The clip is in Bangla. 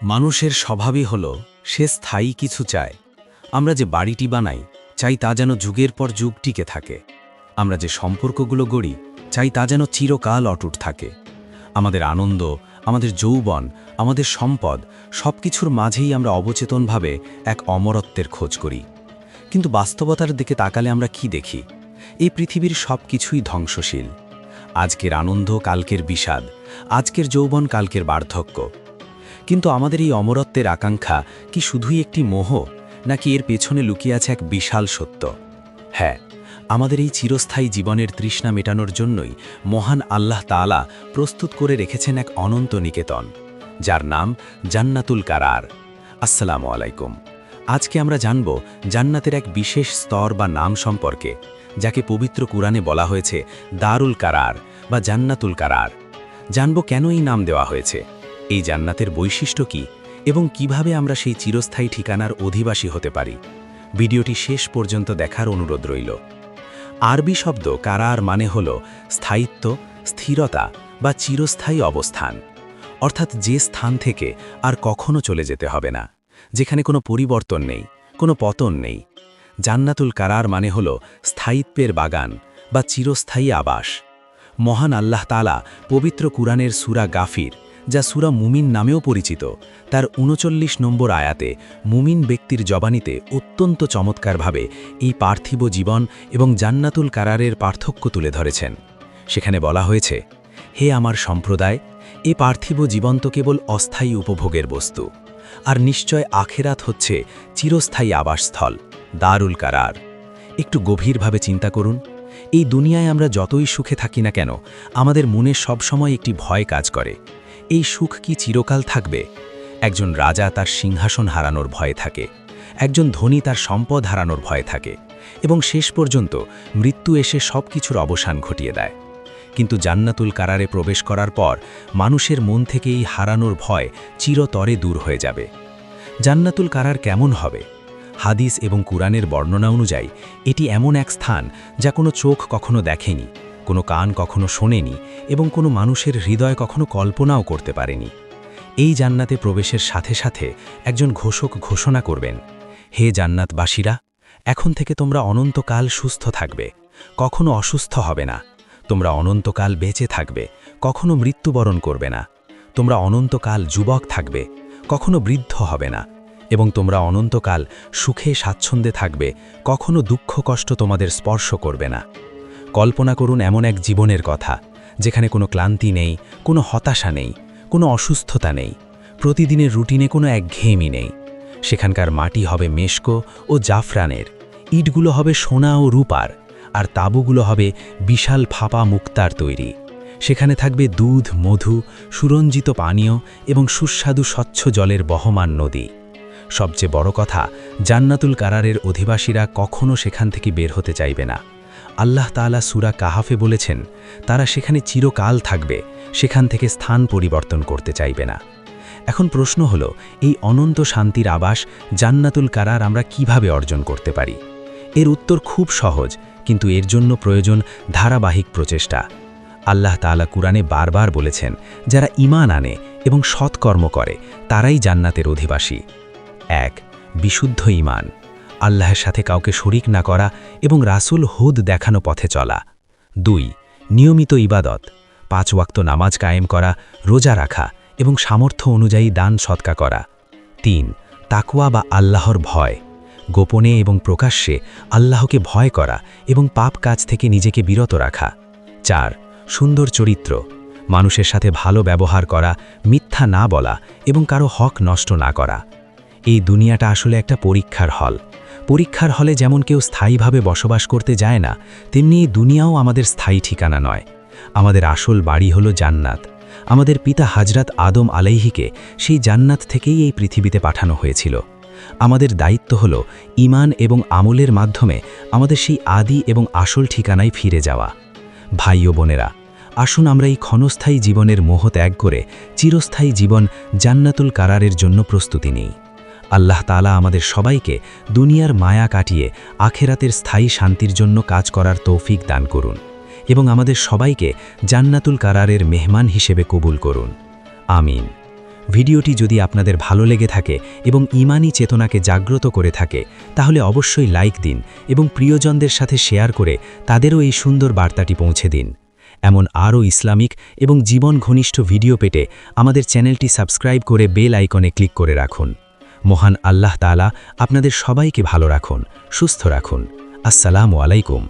মানুষের স্বভাবই হল সে স্থায়ী কিছু চায়। আমরা যে বাড়িটি বানাই চাই তা যেন যুগের পর যুগ টিকে থাকে। আমরা যে সম্পর্কগুলো গড়ি চাই তা যেন চিরকাল অটুট থাকে। আমাদের আনন্দ, আমাদের যৌবন, আমাদের সম্পদ সবকিছুর মাঝেই আমরা অবচেতনভাবে এক অমরত্বের খোঁজ করি। কিন্তু বাস্তবতার দিকে তাকালে আমরা কি দেখি? এই পৃথিবীর সব কিছুই ধ্বংসশীল। আজকের আনন্দ কালকের বিষাদ, আজকের যৌবন কালকের বার্ধক্য। কিন্তু আমাদের এই অমরত্বের আকাঙ্ক্ষা কি শুধুই একটি মোহ, নাকি এর পেছনে লুকিয়ে আছে এক বিশাল সত্য? হ্যাঁ, আমাদের এই চিরস্থায়ী জীবনের তৃষ্ণা মেটানোর জন্যই মহান আল্লাহ তাআলা প্রস্তুত করে রেখেছেন এক অনন্ত নিকেতন, যার নাম জান্নাতুল কারার। আসসালামু আলাইকুম। আজকে আমরা জানব জান্নাতের এক বিশেষ স্তর বা নাম সম্পর্কে, যাকে পবিত্র কুরআনে বলা হয়েছে দারুল কারার বা জান্নাতুল কারার। জানব কেন এই নাম দেওয়া হয়েছে, এই জান্নাতের বৈশিষ্ট্য কি, এবং কিভাবে আমরা সেই চিরস্থায়ী ঠিকানার অধিবাসী হতে পারি। ভিডিওটি শেষ পর্যন্ত দেখার অনুরোধ রইল। আরবি শব্দ কারার মানে হল স্থায়িত্ব, স্থিরতা বা চিরস্থায়ী অবস্থান, অর্থাৎ যে স্থান থেকে আর কখনো চলে যেতে হবে না, যেখানে কোনো পরিবর্তন নেই, কোনো পতন নেই। জান্নাতুল কারার মানে হল স্থায়িত্বের বাগান বা চিরস্থায়ী আবাস। মহান আল্লাহ তাআলা পবিত্র কুরআনের সূরা গাফির, যা সূরা মুমিন নামেও পরিচিত, তার ৩৯ নম্বর আয়াতে মুমিন ব্যক্তির জবানিতে অত্যন্ত চমৎকারভাবে এই পার্থিব জীবন এবং জান্নাতুল কারারের পার্থক্য তুলে ধরেছেন। সেখানে বলা হয়েছে, হে আমার সম্প্রদায়, এ পার্থিব জীবন তো কেবল অস্থায়ী উপভোগের বস্তু, আর নিশ্চয় আখেরাত হচ্ছে চিরস্থায়ী আবাসস্থল, দারুল কারার। একটু গভীরভাবে চিন্তা করুন, এই দুনিয়ায় আমরা যতই সুখে থাকি না কেন, আমাদের মনে সবসময় একটি ভয় কাজ করে। এই সুখ কি চিরকাল থাকবে? একজন রাজা তার সিংহাসন হারানোর ভয়ে থাকে, একজন ধনী তার সম্পদ হারানোর ভয়ে থাকে, এবং শেষ পর্যন্ত মৃত্যু এসে সব কিছুর অবসান ঘটিয়ে দেয়। কিন্তু জান্নাতুল কারারে প্রবেশ করার পর মানুষের মন থেকে এই হারানোর ভয় চিরতরে দূর হয়ে যাবে। জান্নাতুল কারার কেমন হবে? হাদিস এবং কুরআনের বর্ণনা অনুযায়ী এটি এমন এক স্থান যা কোনো চোখ কখনো দেখেনি, কোনো কান কখনো শোনেনি, এবং কোনো মানুষের হৃদয় কখনো কল্পনাও করতে পারেনি। এই জান্নাতে প্রবেশের সাথে সাথে একজন ঘোষক ঘোষণা করবেন, হে জান্নাতবাসীরা, এখন থেকে তোমরা অনন্তকাল সুস্থ থাকবে, কখনো অসুস্থ হবে না। তোমরা অনন্তকাল বেঁচে থাকবে, কখনো মৃত্যুবরণ করবে না। তোমরা অনন্তকাল যুবক থাকবে, কখনো বৃদ্ধ হবে না। এবং তোমরা অনন্তকাল সুখে স্বাচ্ছন্দ্যে থাকবে, কখনো দুঃখ কষ্ট তোমাদের স্পর্শ করবে না। কল্পনা করুন এমন এক জীবনের কথা, যেখানে কোনো ক্লান্তি নেই, কোনো হতাশা নেই, কোনো অসুস্থতা নেই, প্রতিদিনের রুটিনে কোনো একঘেয়েমি নেই। সেখানকার মাটি হবে মেশকো ও জাফরানের, ইটগুলো হবে সোনা ও রূপার, আর তাঁবুগুলো হবে বিশাল ফাঁপা মুক্তার তৈরি। সেখানে থাকবে দুধ, মধু, সুরঞ্জিত পানীয় এবং সুস্বাদু স্বচ্ছ জলের বহমান নদী। সবচেয়ে বড় কথা, জান্নাতুল কারারের অধিবাসীরা কখনো সেখান থেকে বের হতে চাইবে না। আল্লাহ তাআলা সূরা কাহাফে বলেছেন, তারা সেখানে চিরকাল থাকবে, সেখান থেকে স্থান পরিবর্তন করতে চাইবে না। এখন প্রশ্ন হলো, এই অনন্ত শান্তির আবাস জান্নাতুল কারার আমরা কিভাবে অর্জন করতে পারি? এর উত্তর খুব সহজ, কিন্তু এর জন্য প্রয়োজন ধারাবাহিক প্রচেষ্টা। আল্লাহ তাআলা কুরআনে বারবার বলেছেন, যারা ঈমান আনে এবং সৎকর্ম করে তারাই জান্নাতের অধিবাসী। ১. বিশুদ্ধ ঈমান, আল্লাহর সাথে কাউকে শরিক না করা এবং রাসূল হুদ দেখানো পথে চলা। ২. নিয়মিত ইবাদত, ৫ ওয়াক্ত নামাজ কায়েম করা, রোজা রাখা এবং সামর্থ্য অনুযায়ী দান সদকা করা। ৩. তাকওয়া বা আল্লাহর ভয়, গোপনে এবং প্রকাশ্যে আল্লাহকে ভয় করা এবং পাপ কাজ থেকে নিজেকে বিরত রাখা। ৪. সুন্দর চরিত্র, মানুষের সাথে ভালো ব্যবহার করা, মিথ্যা না বলা এবং কারো হক নষ্ট না করা। এই দুনিয়াটা আসলে একটা পরীক্ষার হল। পরীক্ষার হলে যেমন কেউ স্থায়ীভাবে বসবাস করতে যায় না, তেমনি এই দুনিয়াও আমাদের স্থায়ী ঠিকানা নয়। আমাদের আসল বাড়ি হলো জান্নাত। আমাদের পিতা হযরত আদম আলাইহিকে সেই জান্নাত থেকেই এই পৃথিবীতে পাঠানো হয়েছিল। আমাদের দায়িত্ব হলো ঈমান এবং আমলের মাধ্যমে আমাদের সেই আদি এবং আসল ঠিকানায় ফিরে যাওয়া। ভাই ও বোনেরা, আসুন আমরা এই ক্ষণস্থায়ী জীবনের মোহ ত্যাগ করে চিরস্থায়ী জীবন জান্নাতুল কারারের জন্য প্রস্তুতি নিই। আল্লাহ তাআলা আমাদের সবাইকে দুনিয়ার মায়া কাটিয়ে আখেরাতের স্থায়ী শান্তির জন্য কাজ করার তৌফিক দান করুন, এবং আমাদের সবাইকে জান্নাতুল কারারের মেহমান হিসেবে কবুল করুন। আমিন। ভিডিওটি যদি আপনাদের ভালো লেগে থাকে এবং ঈমানি চেতনাকে জাগ্রত করে থাকে তাহলে অবশ্যই লাইক দিন এবং প্রিয়জনদের সাথে শেয়ার করে তাদেরও এই সুন্দর বার্তাটি পৌঁছে দিন। এমন আরও ইসলামিক এবং জীবন ঘনিষ্ঠ ভিডিও পেতে আমাদের চ্যানেলটি সাবস্ক্রাইব করে বেল আইকনে ক্লিক করে রাখুন। মহান আল্লাহ তাআলা আপনাদের সবাইকে ভালো রাখুন, সুস্থ রাখুন। আসসালামু আলাইকুম।